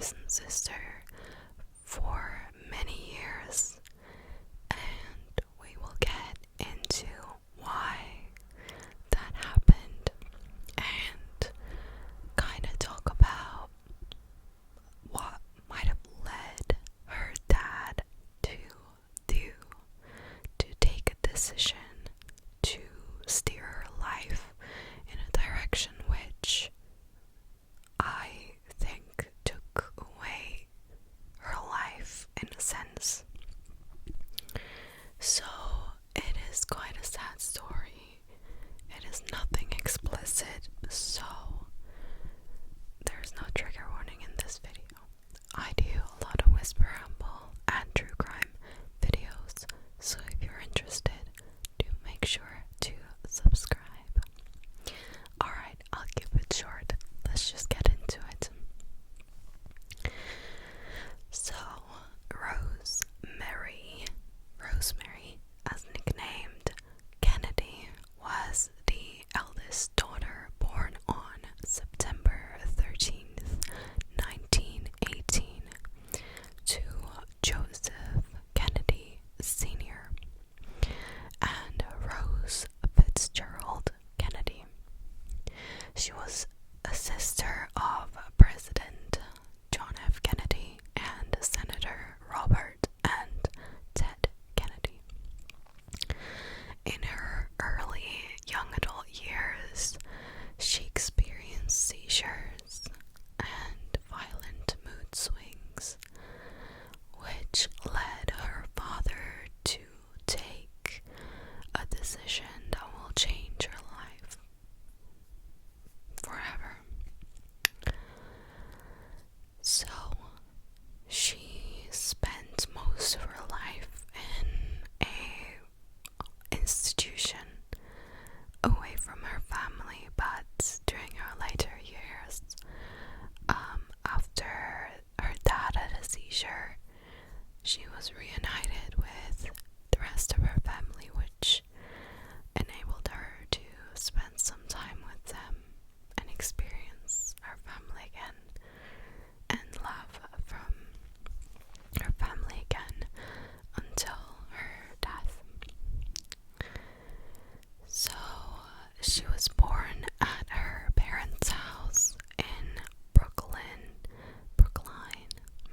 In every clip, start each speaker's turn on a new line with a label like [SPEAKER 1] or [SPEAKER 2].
[SPEAKER 1] brothers and sister for many years, and we will get into why that happened and kind of talk about what might have led her dad to do to take a decision to steer her life in a direction which I think took away her life in a sense. So it is quite a sad story. It is nothing explicit, so there's no trigger warning in this video. I do a lot of whisper ramble and true crime videos, so if you're interested, do make sure to subscribe. Alright, I'll keep it short. Let's just get into it. So, Rosemary, as nicknamed Kennedy, was the eldest daughter born on September 13th, 1918, to Joseph Kennedy Sr. and Rose Fitzgerald Kennedy. She was a sister of President John F. Kennedy and Senator Robert and Ted Kennedy. In her early young adult years, she experienced seizures and violent mood swings, which led her father to take a decision that will change her life forever. So, she spent most of her life in a institution away from her family, but during her later years, after her dad had a seizure, she was reunited with the rest of her family, which enabled her to spend some time with them and experience her family again and love from her family again until her death. So she was born at her parents' house in Brookline,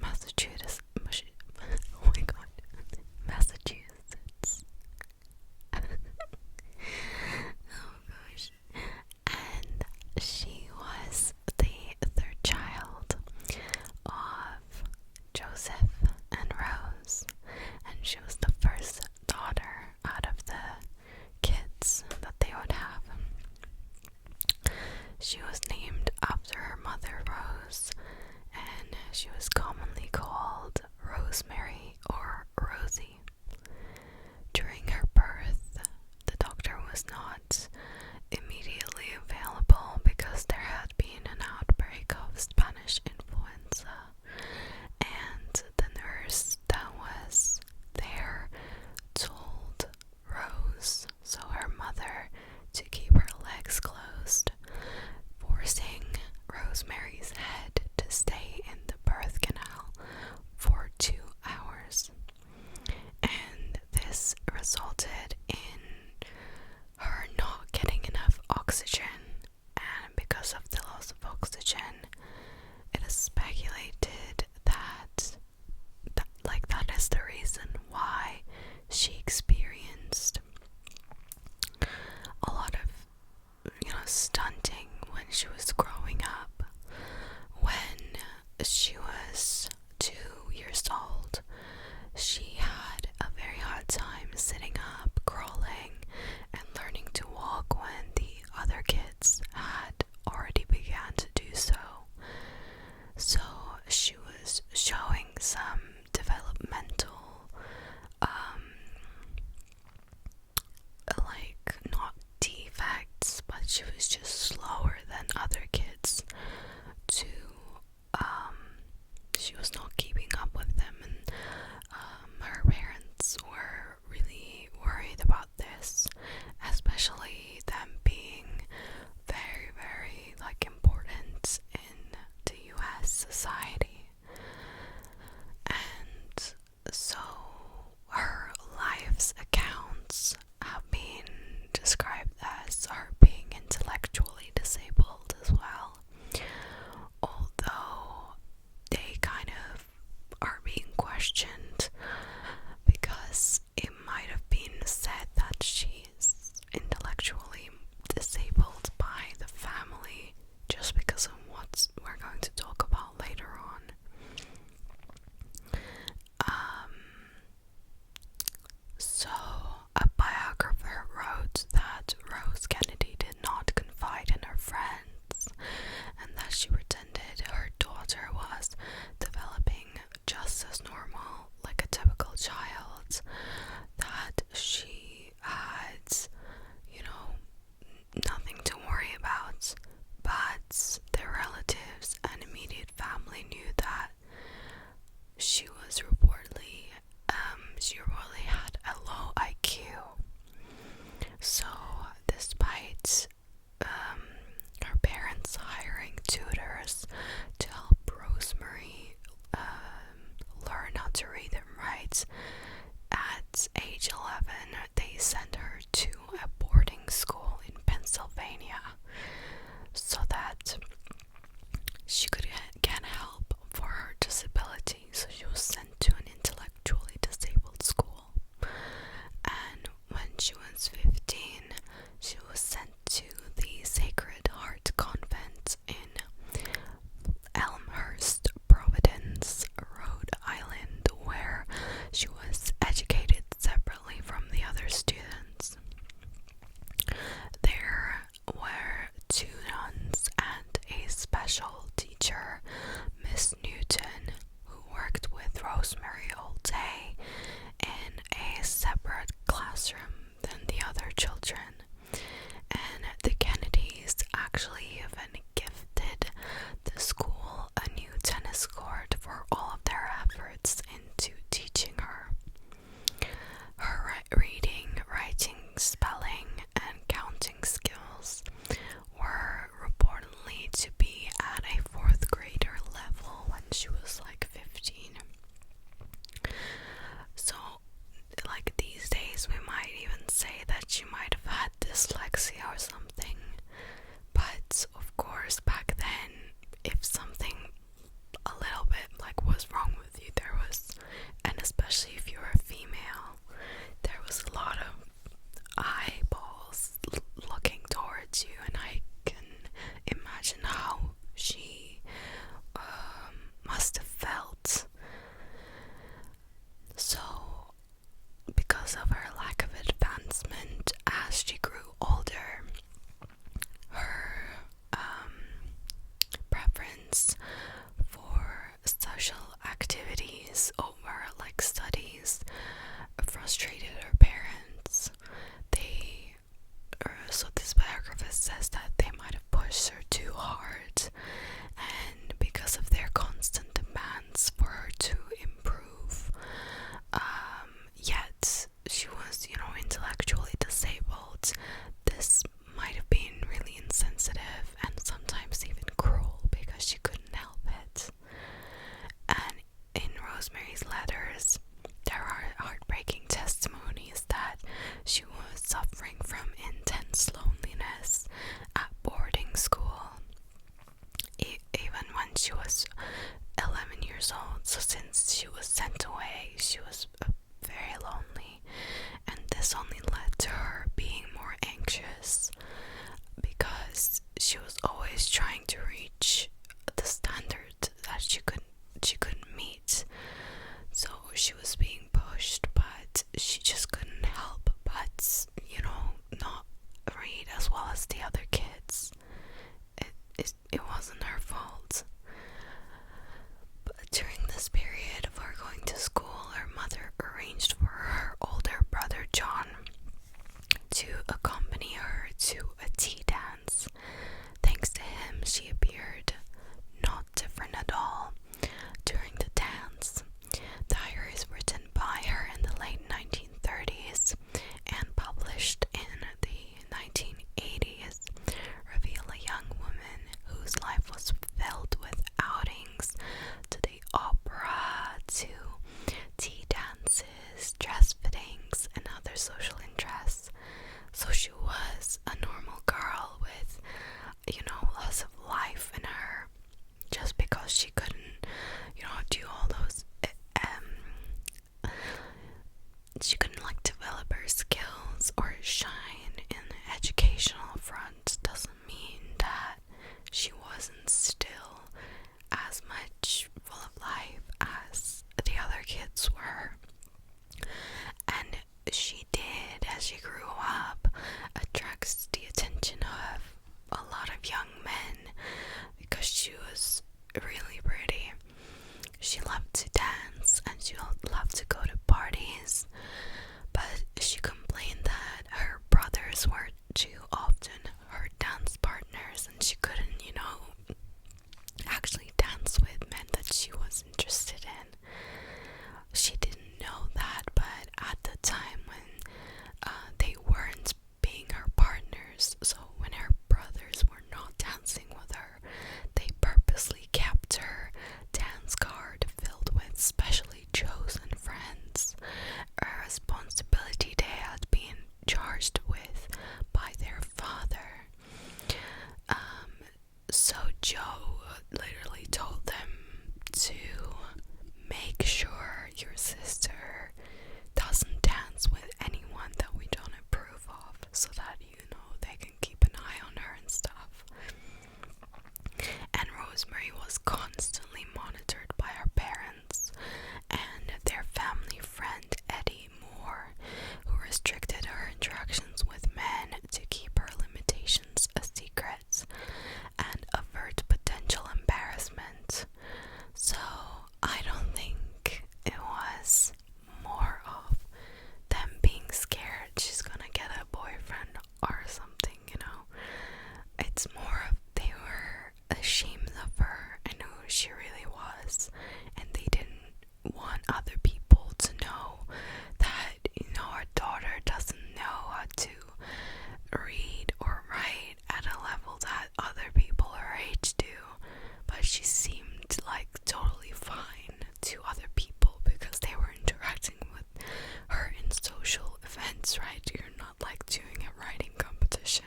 [SPEAKER 1] Massachusetts. Oh my god, Massachusetts. Oh gosh. And she was the third child of Joseph and Rose, and she was the first daughter out of the kids that they would have. She was named after her mother Rose, and she was commonly called Rosemary or Rosie. During her birth, the doctor was not immediately available because there had been an outbreak of Spanish influenza, and the nurse that was there told Rose, so her mother, to keep her legs closed, forcing Rosemary's head to stay in the birth canal for 2 hours. And this resulted in her not getting enough oxygen, and because of the loss of oxygen, it is speculated that is the reason why she experienced a lot of stunting when she was growing up. When she was 2 years old, she had a very hard time sitting up, crawling, and learning to walk when the other kids had already began to do so. So she was showing some developmental not defects, but she was just slower than other kids to she was questioned because it might have been said that she's intellectually disabled by the family just because of what we're going to talk about later on. So, a biographer wrote that Rose Kennedy did not confide in her friends and that she pretended her daughter was developing just as normal, like a typical child, that she had, nothing to worry about. But their relatives and immediate family knew that she reportedly had a low IQ. So, despite her parents hiring tutors to help Rosemary learn how to read and write, at age 11, they sent her to a boarding school in Pennsylvania so that she could get help for her disability. So she was sent to an intellectually disabled school. And when she was 15, she was sent to the Sacred Heart Convent in Elmhurst, Providence, Rhode Island, where she was educated separately from the other students. There were 2 nuns and a special teacher, Miss Newton, who worked with Rosemary all day in a separate classroom than the other children. And the Kennedys actually even gifted the school a new tennis court for all of their efforts into teaching her. Her reading, writing, spelling, and counting skills were reportedly to be at a 4th grader level when she was like 15. So, like these days, we might even say that she might have had dyslexia or something. But of course, back then, if something a little bit like was wrong with you, there was, and especially if you were a female, there was a lot of eyeballs looking towards you, and I can imagine how she must have felt. So, because of her lack of advancement as she grew older, her preference for social activities over like studies frustrated her parents. So this biographer says that they might have pushed her too hard, and because of their constant demands for her to improve, yet she was, intellectually disabled, this might have been really insensitive and sometimes even cruel because she couldn't help it. And in Rosemary's letters, there are heartbreaking testimonies that she was suffering from intense loneliness at boarding school, even when she was 11 years old. So since she was sent away, she was very lonely, and this only led to her being more anxious because she was always trying to reach the standard that she couldn't meet. So she was being pushed, but she just couldn't help but, not read as well as the other kids. It wasn't her fault. But during this period of her going to school, her mother arranged for her older brother John to accompany her to a tea dance. Thanks to him, she appeared not different at all during the dance. Diaries written by her in the late 1930s and published in the 1980s reveal a young woman whose life was kids were. And she did, as she grew up, attracts the attention of a lot of young men because she was really pretty. She loved to dance and she loved to go to parties, but she complained that her brothers were too often her dance partners and she couldn't, actually dance with men that she was interested in. She didn't know that, but at the time when they weren't being her partners, so when her brothers were not dancing with her, they purposely kept her dance card filled with specially chosen friends, a responsibility they had been charged with by their father. So Joe literally told them to make sure your sister doesn't dance with anyone that we don't approve of, so that they can keep an eye on her and stuff. And Rosemary was constantly monitored by her parents and their family friend Eddie Moore, who restricted her interactions with men to keep her limitations a secret and avert potential embarrassment. So I don't think it was more of them being scared she's gonna get a boyfriend or something, It's more of they were ashamed of her and who she really was, and they didn't want other people to know that, our daughter doesn't know how to read or write at a level that other people her age do, but she seemed like totally fine to other people because they were interacting with her in social events, right? You're not like doing a writing competition.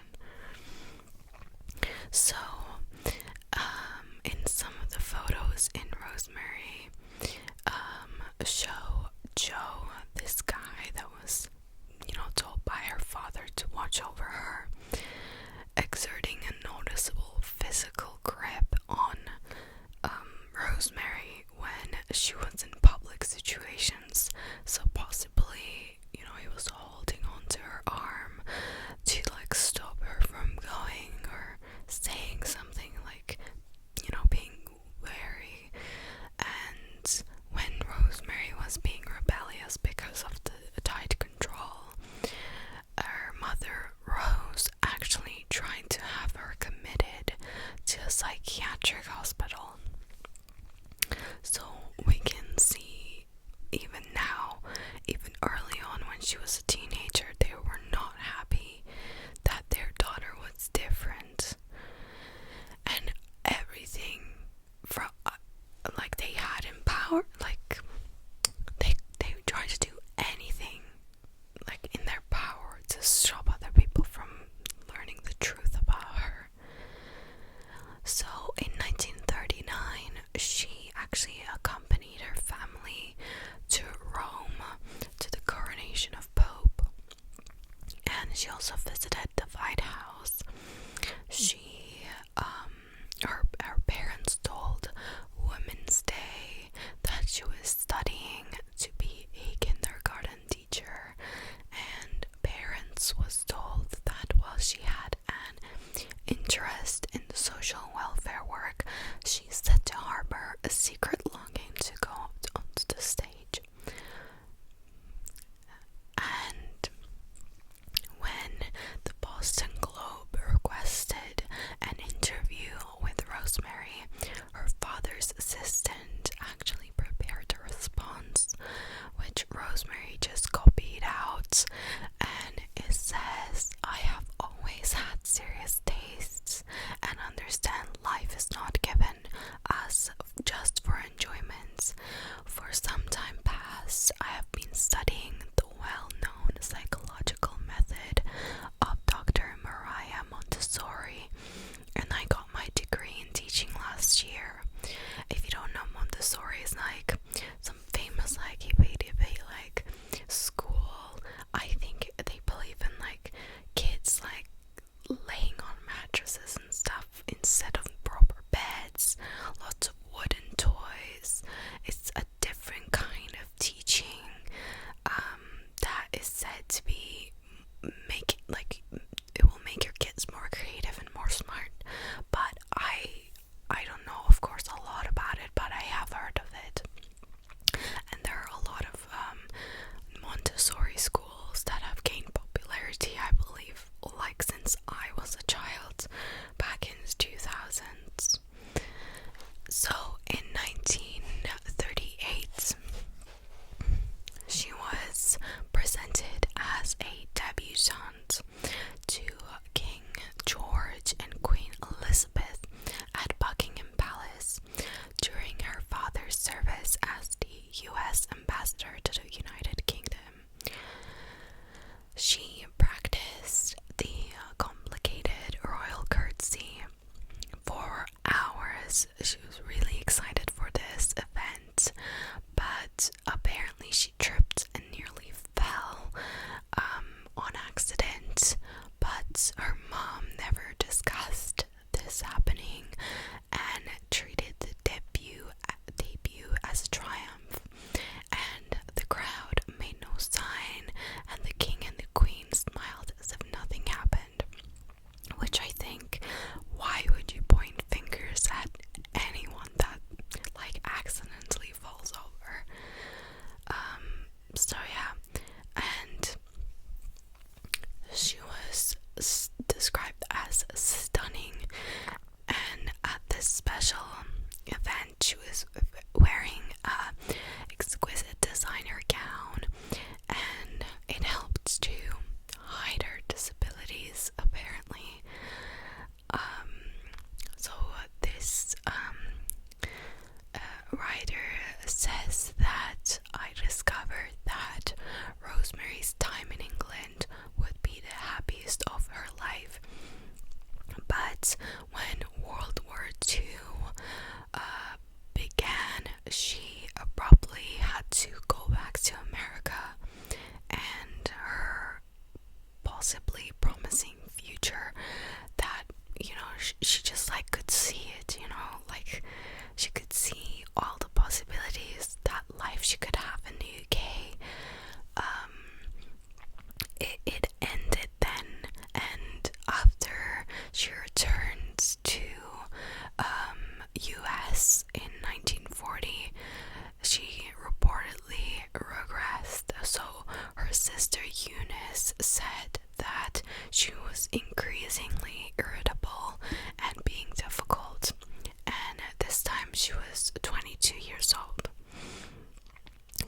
[SPEAKER 1] So, in some of the photos in Rosemary, show Joe, this guy that was, told by her father to watch over her, exerting a noticeable physical grip on Rosemary when she was in public situations. So possibly, he was holding onto her arm to stop her from going or saying something, being wary. And when Rosemary was being rebellious because of the tight control, her mother Rose actually tried to have her committed to a psychiatric hospital. So we can see even now, even early on when she was a teenager, they were not happy that their daughter was different. And everything from they had in power, they tried to do anything in their power to stop other people from learning the truth about her. So in 1939, she actually accompanied her family to Rome to the coronation of Pope, and she also visited the White House. Her parents told Women's Day that she was studying to be a kindergarten teacher, and parents was told that while she had an interest in social welfare work, she said to harbor a secret longing to go onto the stage. And when the Boston Globe requested an interview with Rosemary, her father's assistant actually prepared a response, which Rosemary just copied out, and it says, "I have always had serious tastes and understand life is not given us just for enjoyment. For some time past, I have been studying the well-known psychological method of Dr. Mariah Montessori, and I got my degree in teaching last year." If you don't know, Montessori is some famous hippie school. I think they believe in kids laying on mattresses and stuff instead of proper beds, lots of wooden toys. It's a different kind of as a debutante to King George and Queen Elizabeth at Buckingham Palace during her father's service as the US ambassador to the United Kingdom. She practiced the complicated royal curtsy for hours. She was really excited for this event, but apparently she tripped and nearly fell on accident. But her mom never discussed this happening and treated the debut as a triumph. And the crowd made no sign, and the king and the queen smiled as if nothing happened. Which I think, why would you point fingers at anyone that like accidentally falls over? So yeah, and she was described as stunning, and at this special event she was wearing a exquisite designer gown, and it helped to hide her disabilities apparently. So this writer says that I discovered that Rosemary's time in England would be the happiest of her life, but when World War II began, she abruptly had to go back to America, and her possibly promising future that, you know, she just like could see it, you know, like she could see all the possibilities that life she could have in the UK. It ended then, and after she returned to US in 1940, she reportedly regressed. So her sister Eunice said that she was increasingly irritable and being difficult, and this time she was 22 years old.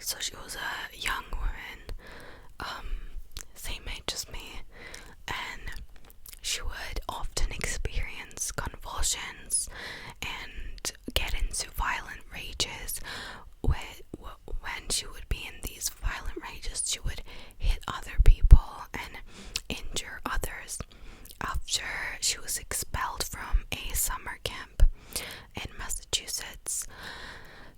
[SPEAKER 1] So she was a young woman, same age as me, and she would often experience convulsions and get into violent rages. When she would be in these violent rages, she would hit other people and injure others. After she was expelled from a summer camp in Massachusetts,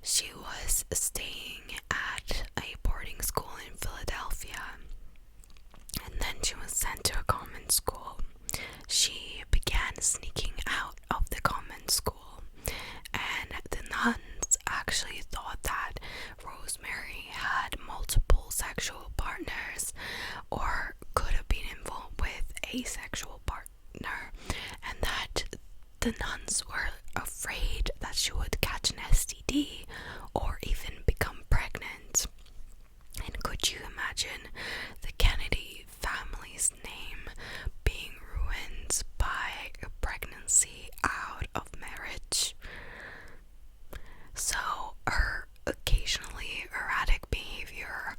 [SPEAKER 1] she was staying at a boarding school in Philadelphia, and then she was sent to a common school. She began sneaking out of the common school, and the nuns actually thought that Rosemary had multiple sexual partners or could have been involved with a sexual partner, and that the nuns were afraid that she would catch an STD or even become pregnant. And could you imagine the Kennedy family's name being ruined by a pregnancy out of marriage? So her occasionally erratic behavior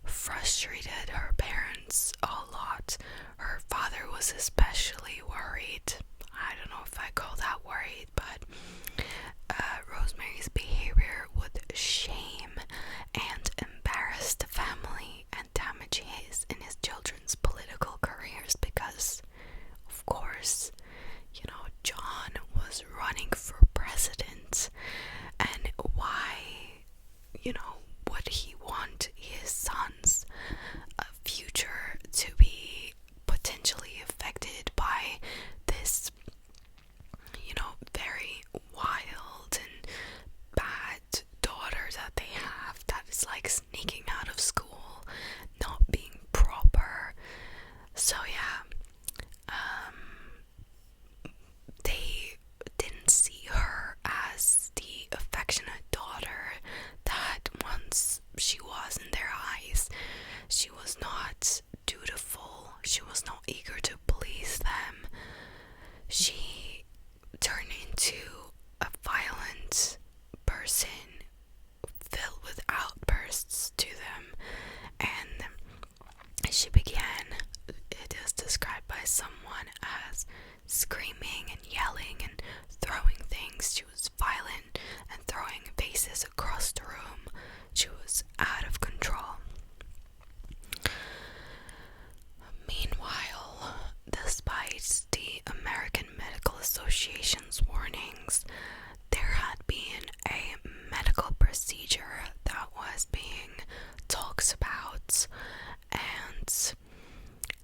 [SPEAKER 1] frustrated her parents a lot. Her father was especially worried. I don't know if I call that worried, but Rosemary's behavior would shame and embarrass the family and damage his and his children's political careers, because of course, you know, John was running for president, and why, you know, would he want his son's future to be potentially affected by this, you know, very wild and bad daughter that they have that is like sneaking out of school, not being proper? So yeah, they didn't see her as the affectionate daughter that one is being talked about, and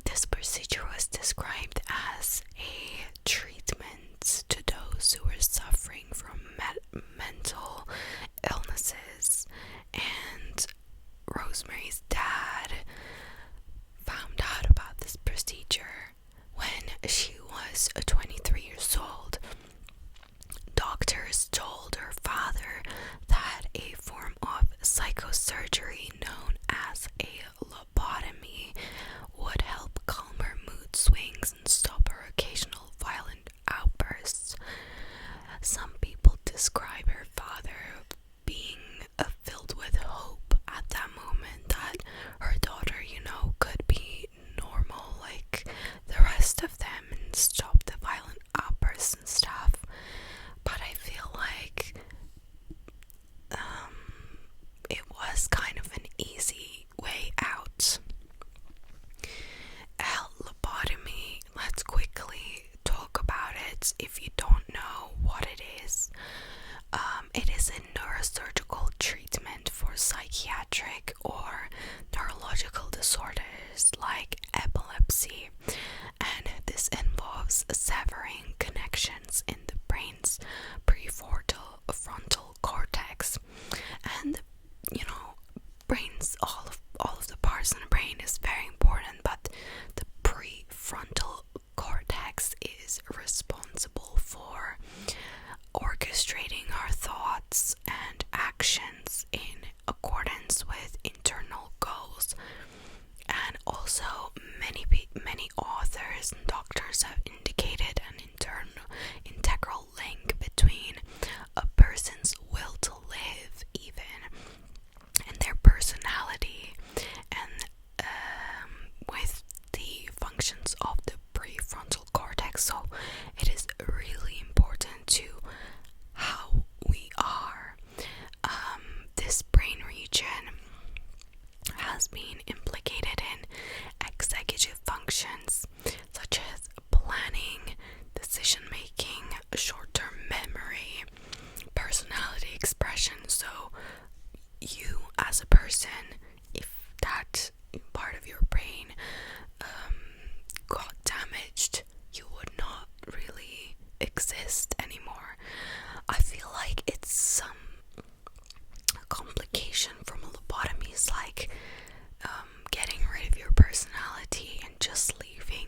[SPEAKER 1] this procedure was described as a treatment to those who were suffering from mental illnesses. And Rosemary's dad found out about this procedure when she was 23 years old. Doctors told her father that a form of psychosurgery known as a lobotomy would help calm her mood swings and stop her occasional violent outbursts. Some people describe her father being filled with hope at that moment that her daughter, could be normal like the rest of them and stop the violent outbursts and stuff. But I feel like it was kind of an easy way out. Lobotomy, let's quickly talk about it if you don't know what it is. It is a neurosurgical treatment for psychiatric or neurological disorders like epilepsy, and this involves severing connections in the brain's prefrontal cortex. And brains, all of the parts in the brain is very important, but the prefrontal cortex is responsible for orchestrating our thoughts and actions in accordance with internal goals. And also many authors and doctors have indicated an integral link between a person's will to live even and their personality and with the functions of the prefrontal cortex. So it is really important to how we are. This brain region has been implicated in executive functions such as planning, decision making, short-term memory, personality expression. So you as a person, if that part of your brain got damaged, you would not really exist anymore. I feel like it's some complication from a lobotomy is like getting rid of your personality and just leaving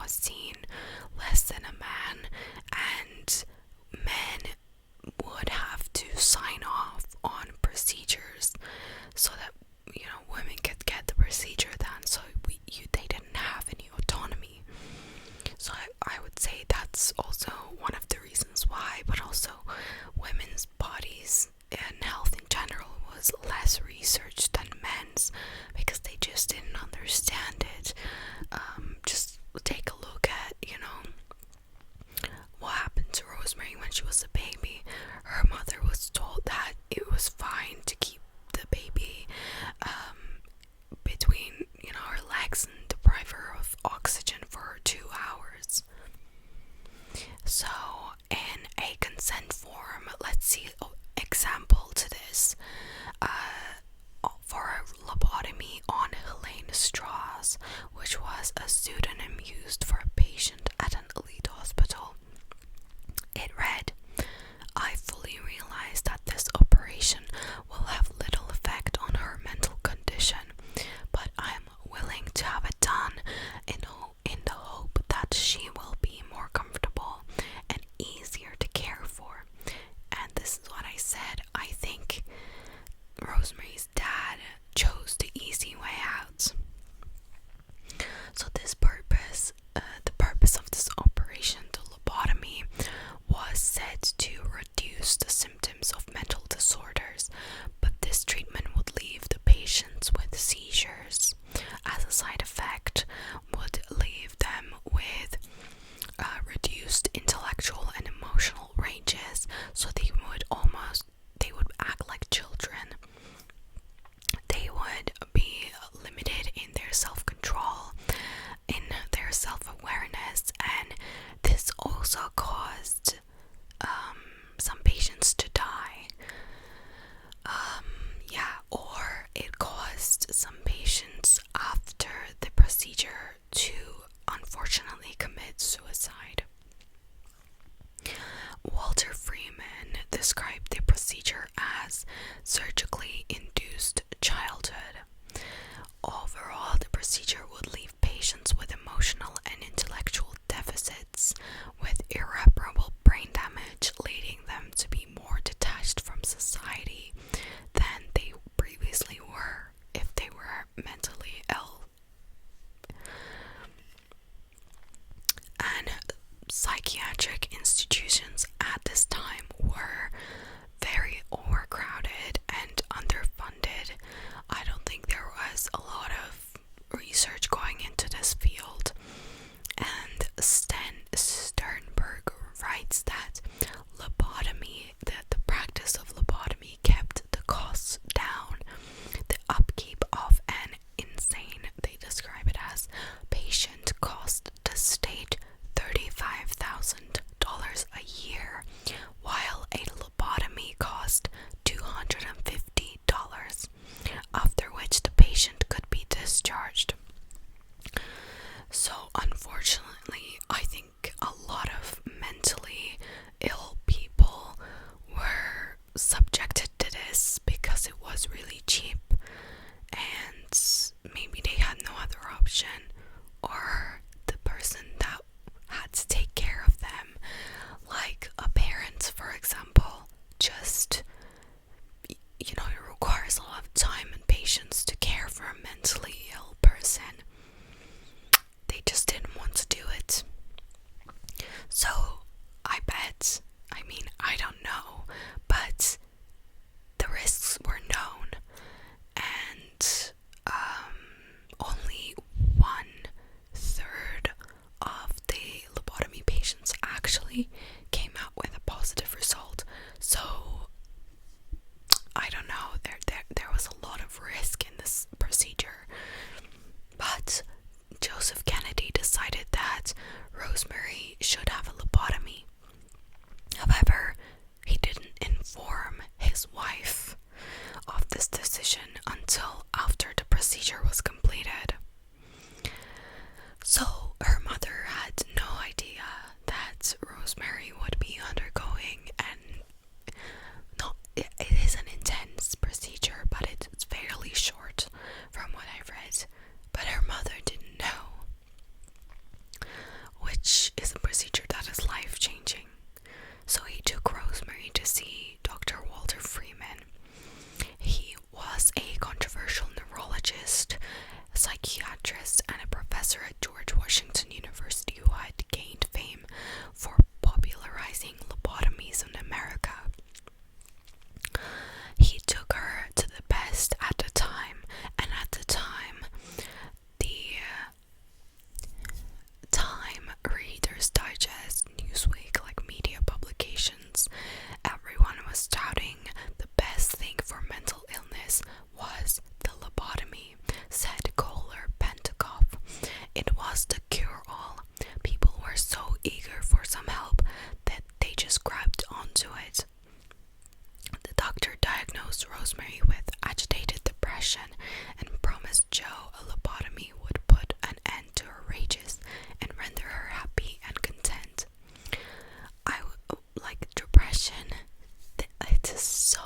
[SPEAKER 1] was seen less than a man, and men would have to sign off on procedures so that women could get the procedure done. So they didn't have any autonomy. So I would say that's also one of the reasons why, but also women's bodies and health in general was less researched than men's, because they just didn't understand it. Just take a look at, what happened to Rosemary when she was a baby. Her mother was told that it was fine to keep the baby between, her legs and deprive her of oxygen for 2 hours. So, in a consent form, let's see an example to this. For a lobotomy on Helene Strauss, which was a pseudonym used for a patient at an elite hospital. It read, "I fully realize that this operation will have little effect on her mental condition, but I'm willing to have it done in the hope that she will be more comfortable and easier to care for." And this is what I said. I think Rosemary's dad chose the easy way out. So the purpose of this operation, the lobotomy, was said to reduce the symptoms of mental disorders, but this treatment would leave the patients with seizures. As a side effect, would leave them with reduced intellectual and emotional ranges, so they would act like children. They would be limited in their self-control, in their self-awareness, and this also caused some patients to die. Or it caused some patients after the procedure to unfortunately commit suicide. Walter Freeman described the procedure as surgically induced childhood. Overall, the procedure would leave patients with emotional and intellectual deficits with irreparable brain damage, leading them to be more detached from society than they previously were if they were mentally ill. And psychiatric institutions at this time were very overcrowded and underfunded. I don't think there was a lot of research going into this field. And Sternberg writes that lobotomy, that the practice of lobotomy kept the costs down. The upkeep of an insane, they describe it as, patient cost the state $35,000 a year, while a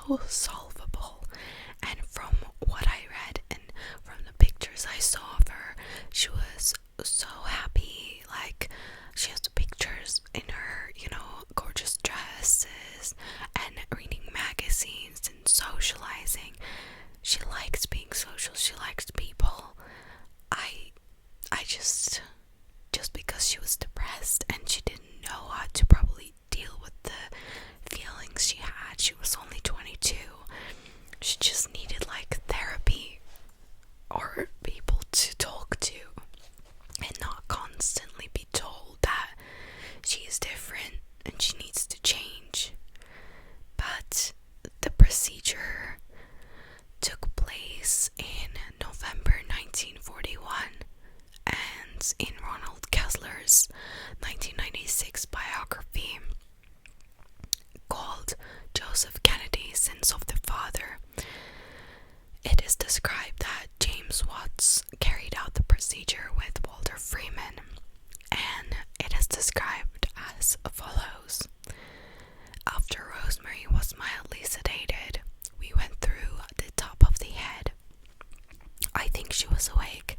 [SPEAKER 1] so solvable. And from what I read and from the pictures I saw of her, she was so happy. Like, she has the pictures in her, gorgeous dresses and reading magazines and socializing. She likes being social. She likes people. I just because she was depressed and she didn't know how to probably deal with the feelings she had. She was only 22. She just needed like therapy or people to talk to and not constantly be told that she is different and she needs to change. But the procedure took place in November 1941, and in Ronald Kessler's 1996 biography called Joseph Kennedy, Sins of the Father, it is described that James Watts carried out the procedure with Walter Freeman, and it is described as follows. After Rosemary was mildly sedated, we went through the top of the head. I think she was awake,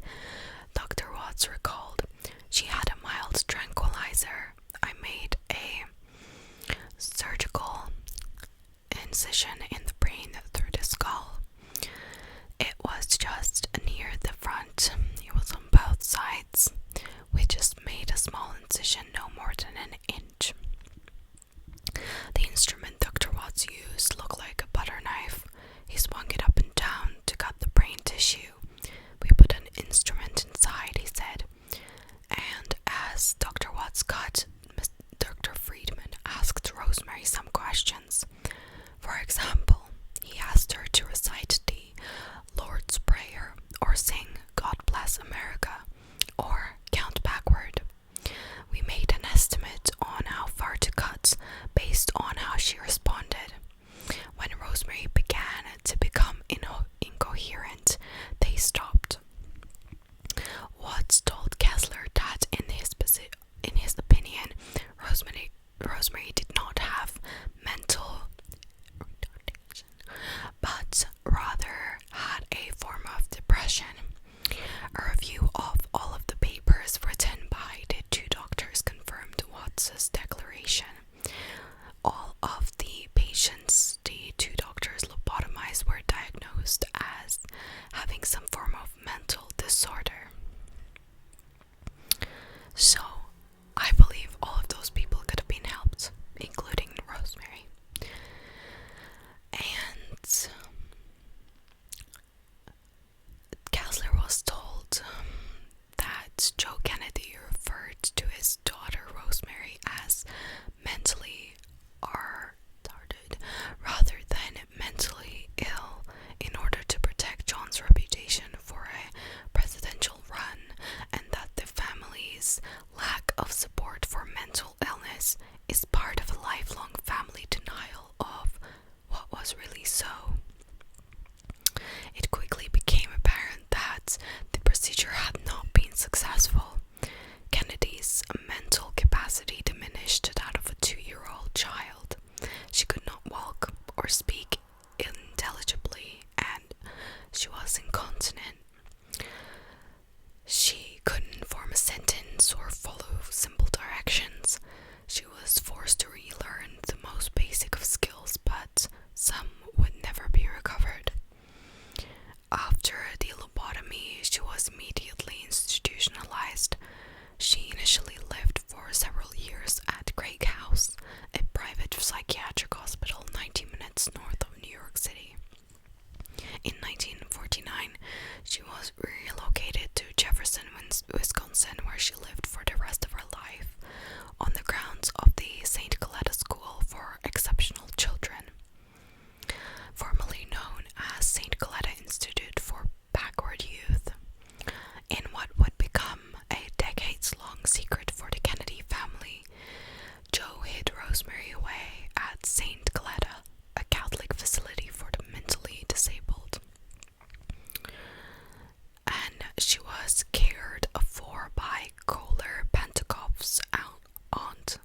[SPEAKER 1] Dr. Watts recalled. She had a mild tranquilizer. I made a surgical incision in the brain through the skull. It was just near the front. It was on both sides. We just made a small incision, no more than an inch. The instrument Dr. Watts used looked like a butter knife. He swung it up and down to cut the brain tissue. We put an instrument inside, he said. And as Dr. Watts cut, Dr. Friedman asked Rosemary some questions. For example, he asked her to recite the Lord's Prayer, or sing God Bless America, or count backward. We made an estimate on how far to cut based on how she responded. When Rosemary began to become incoherent, they stopped. Watts told Kessler that in his opinion, Rosemary did not have mental retardation, but rather had a form of depression. A review of all of the papers written by the two doctors confirmed Watts's declaration. All of the patients the two doctors lobotomized were diagnosed as having some form of mental disorder. So, I believe all of those people could have been helped, including Rosemary. And Kessler was told that Joe Kennedy referred to his daughter Rosemary as mentally retarded rather than mentally ill in order to protect John's reputation for a presidential run, and that the family's lack of support for mental illness is part of a lifelong family denial of what was really so. It quickly became apparent that the procedure had not been successful. Kennedy's mental capacity diminished to that of a 2-year-old child. She could not walk or speak intelligibly, and she was incontinent. She couldn't form a sentence or follow simple directions. She was forced to relearn the most basic of skills, but some would never be recovered. After the lobotomy, she was immediately institutionalized. She initially lived for several years at Craig House, a private psychiatric hospital 90 minutes north of New York City. In 1949, she was relocated to Jefferson, Wisconsin, where she lived for the rest of her life, on the grounds of the St. Coletta School for Exceptional Children, formerly known as St. Coletta Institute for Backward Youth. In what would become a decades-long secret for the Kennedy family, Joe hid Rosemary away at St. Coletta, a Catholic facility for the mentally disabled. And she was cared for by Kohler Pentecoff's aunt.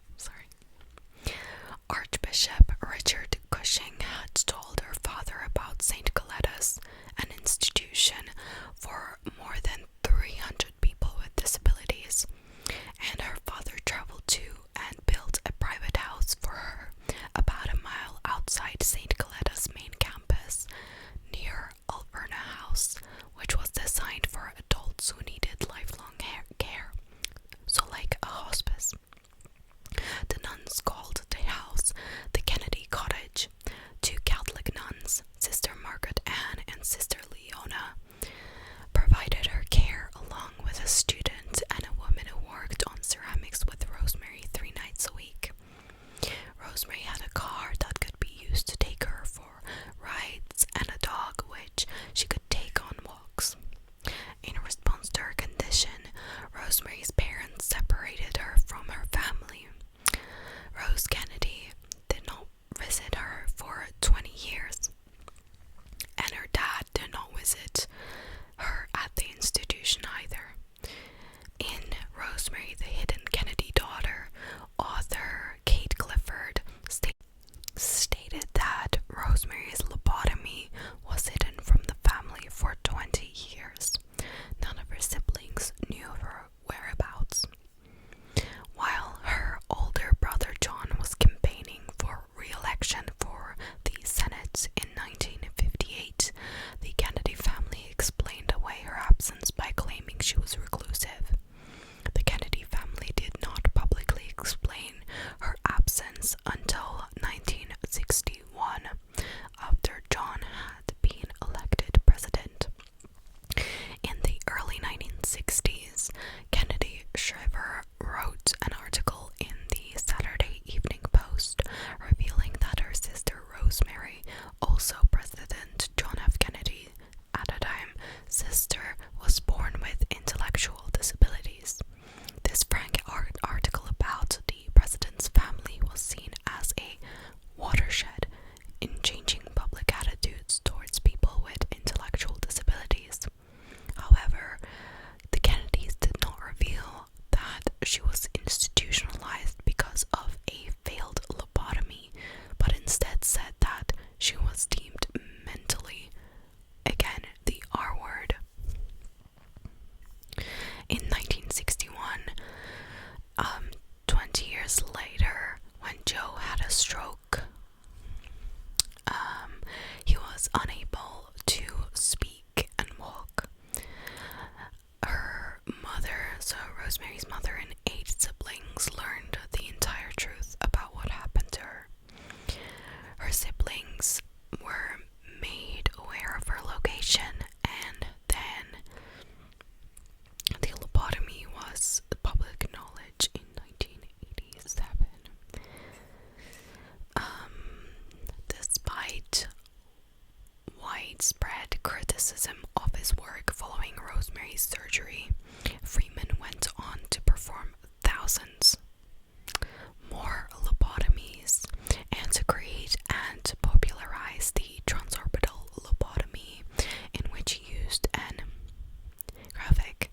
[SPEAKER 1] Archbishop Richard Cushing had told her institutionalized because of a failed lobotomy, but instead said that she was deemed mentally, again, the R word. In 1961, 20 years later, when Joe had a stroke, he was unable to speak and walk. Her mother, so Rosemary's mother and 8 siblings, learned the entire truth about what happened to her. Her siblings were made aware of her location, and then the lobotomy was public knowledge in 1987. Despite widespread criticism of his work following Rosemary's surgery, Freeman went on to perform thousands more lobotomies and to create and popularize the transorbital lobotomy, in which he used an graphic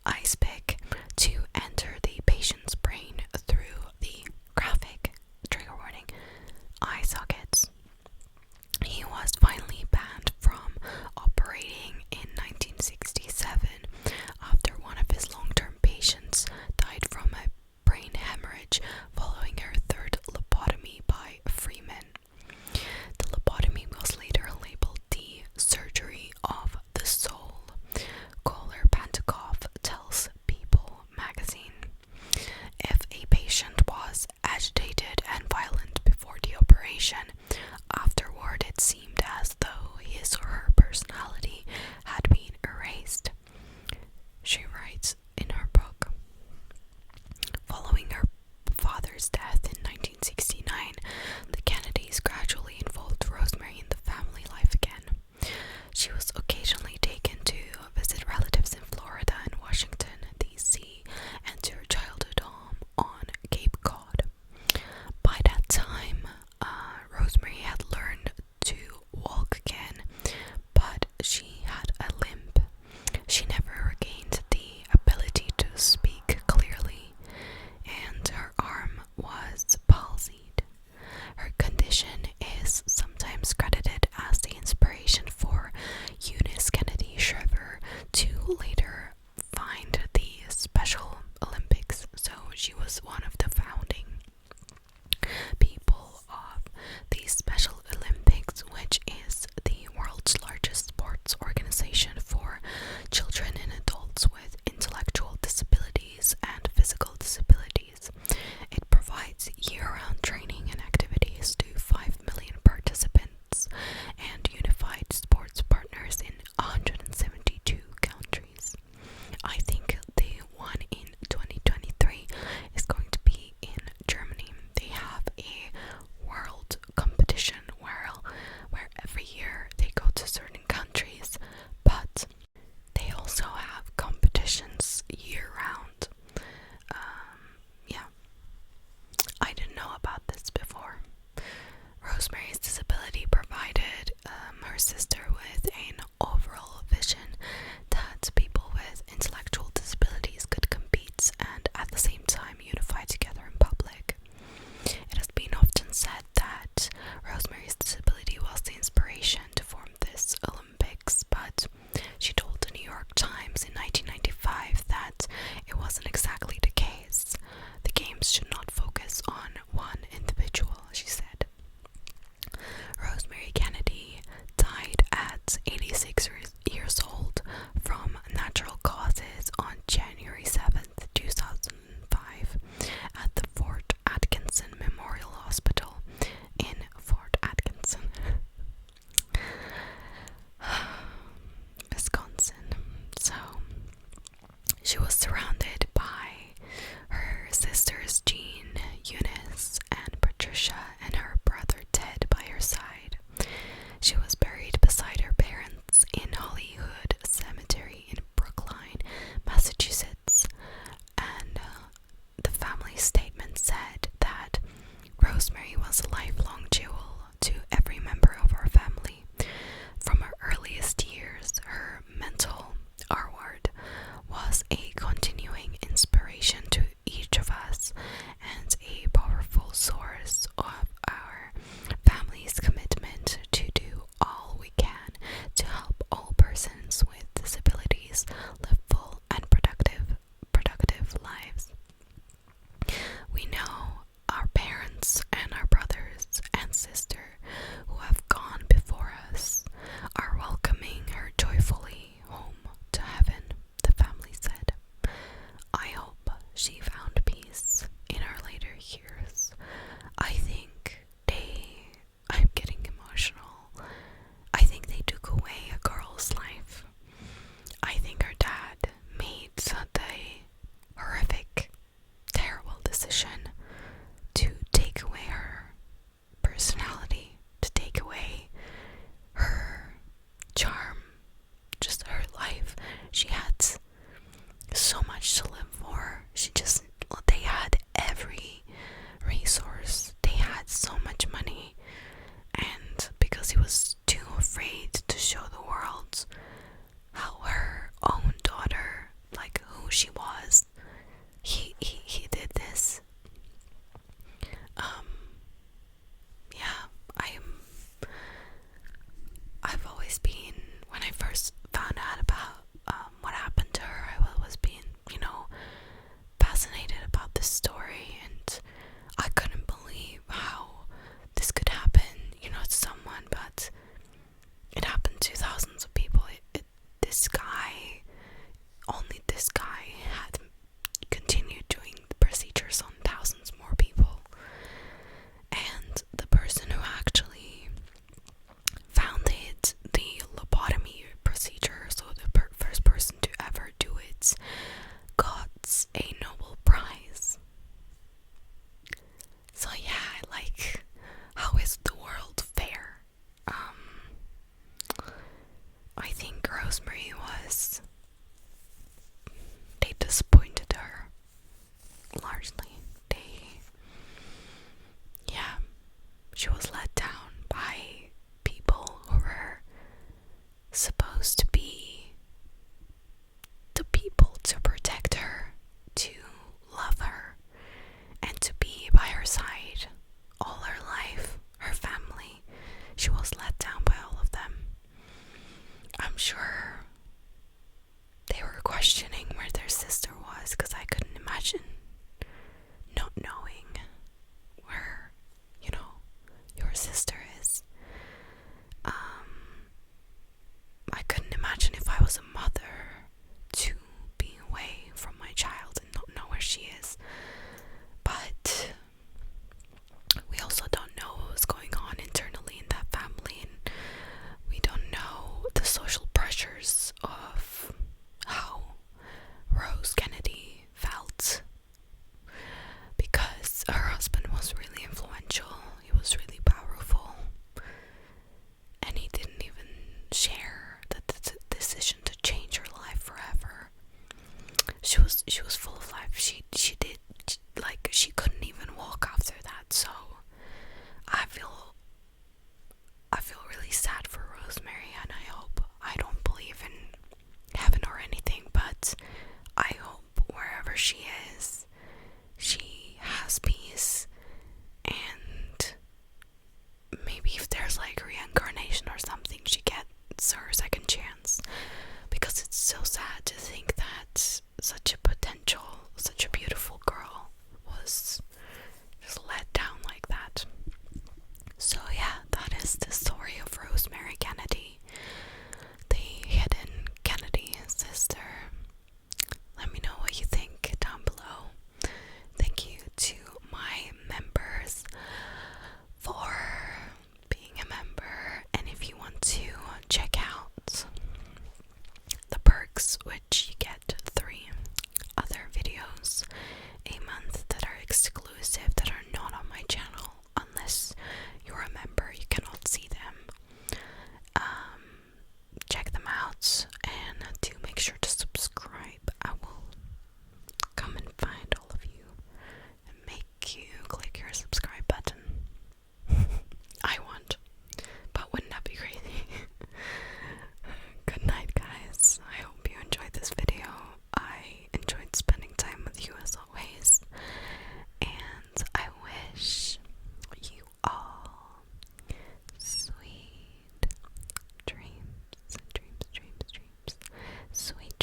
[SPEAKER 1] ice pick to enter the patient's brain through the graphic, trigger warning, eye sockets. He was finally banned from operating in 1967 after one of his long-term patients died from a brain hemorrhage following her 3rd lobotomy by Freeman. The lobotomy was later labeled the surgery of the soul. Kohler Pantikov tells People magazine, if a patient was agitated and violent before the operation, afterward it seemed as though his or her personality had been erased. She writes in her book. Following her father's death in 1969, the Kennedys gradually involved Rosemary in the family life again. She was occasionally taken to visit relatives in Florida and Washington, D.C., and to her childhood home on Cape Cod. By that time, Rosemary had learned to walk again, but she had a limp. She never regained the ability to speak clearly, and her arm was palsied. Her condition is sometimes credited as the inspiration for Eunice Kennedy Shriver to later find the Special Olympics. So she was one of the founding people of the Special Olympics, which is the world's largest sports organization for children and adults with intellectual disabilities and physical disabilities. It provides year-round training and activities to 5 million participants and unified sports partners in 172 countries. I think the one in 2023 is going to be in Germany. They have a world competition where every year they go to certain countries, but they also have competitions year round. Yeah, I didn't know about this before. Rosemary's disability provided her sister with an overall vision that people with intellectual disabilities could compete and at the same time unify together in public. It has been often said that Rosemary's disability was the inspiration to form this Olympics, but she told the New York Times in 1995 that it wasn't exactly the case. The games should not focus on one individual, she said. Rosemary Kennedy died at 86 years old from natural causes on January 7th, 2005 at the Fort Atkinson Memorial Hospital in Fort Atkinson, Wisconsin. So she was surrounded by her sisters Jean, Eunice, and Patricia, and her brother Ted by her side. She was buried beside her parents in Hollywood Cemetery in Brookline, Massachusetts, and the family statement said that Rosemary was a lifelong jewel to every member of our family. From her earliest years, her mental R word was a continuing inspiration to each of us, knowing where, your sister is. I couldn't imagine if I was a mother to be away from my child and not know where she is. But we also don't know what was going on internally in that family, and we don't know the social pressures of how Rose Kennedy felt, because her husband was really influential, he was really powerful, and he didn't even share the decision to change her life forever. She was full of life. She did, like, she couldn't even walk after that. So I feel really sad for Rosemary, and I don't believe in heaven or anything, but I hope wherever she is, she has peace, and maybe if there's like reincarnation or something, she gets her second chance, because it's so sad to think that such a beautiful girl was just let down like that. So yeah, that is the story of Rosemary Kennedy, the hidden Kennedy sister. Let me know what you think down below. Thank you to my members for being a member, and if you want to check out the perks, which you get 3 other videos a month that are exclusive, that are not on my channel. Unless you're a member, you cannot see them. Check them out, and do make sure to subscribe. I will come and find all of you and make you click your subscribe button. I want, but wouldn't that be crazy? Good night, guys. I hope you enjoyed this video. I enjoyed spending time with you as always, and I wish you all sweet dreams, dreams, dreams, dreams, sweet